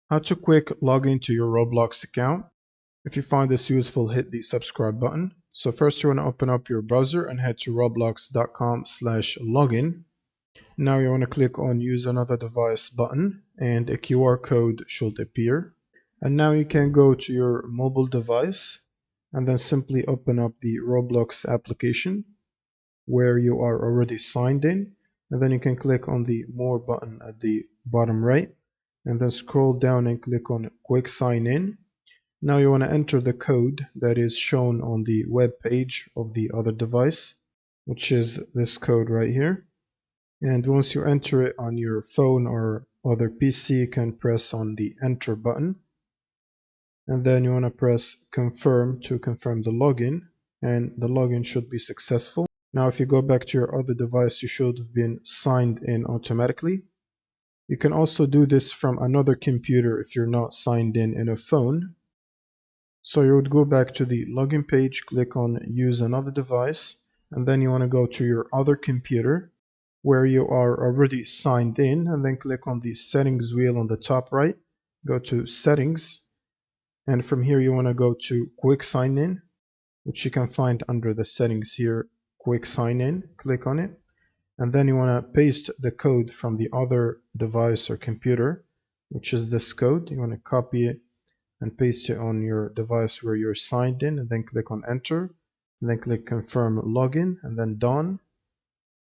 How to quick log into your Roblox account. If you find this useful, hit the subscribe button. So first you want to open up your browser and head to roblox.com/login. Now you want to click on use another device button and a QR code should appear. And now you can go to your mobile device and then simply open up the Roblox application where you are already signed in. And then you can click on the more button at the bottom right and then scroll down and click on quick sign in. Now you want to enter the code that is shown on the web page of the other device, which is this code right here. And once you enter it on your phone or other PC, you can press on the enter button. And then you want to press confirm to confirm the login, and the login should be successful. Now if you go back to your other device, you should have been signed in automatically. You can also do this from another computer if you're not signed in a phone. So you would go back to the login page, click on use another device, and then you want to go to your other computer where you are already signed in, and then click on the settings wheel on the top right, go to settings, and from here you want to go to quick sign in, which you can find under the settings here, quick sign in, click on it, and then you want to paste the code from the other device or computer, which is this code. You want to copy it and paste it on your device where you're signed in, and then click on enter, and then click confirm login, and then done.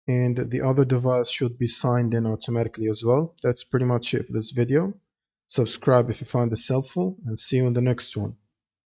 And the other device should be signed in automatically as well. That's pretty much it for this video. Subscribe if you find this helpful, and see you in the next one.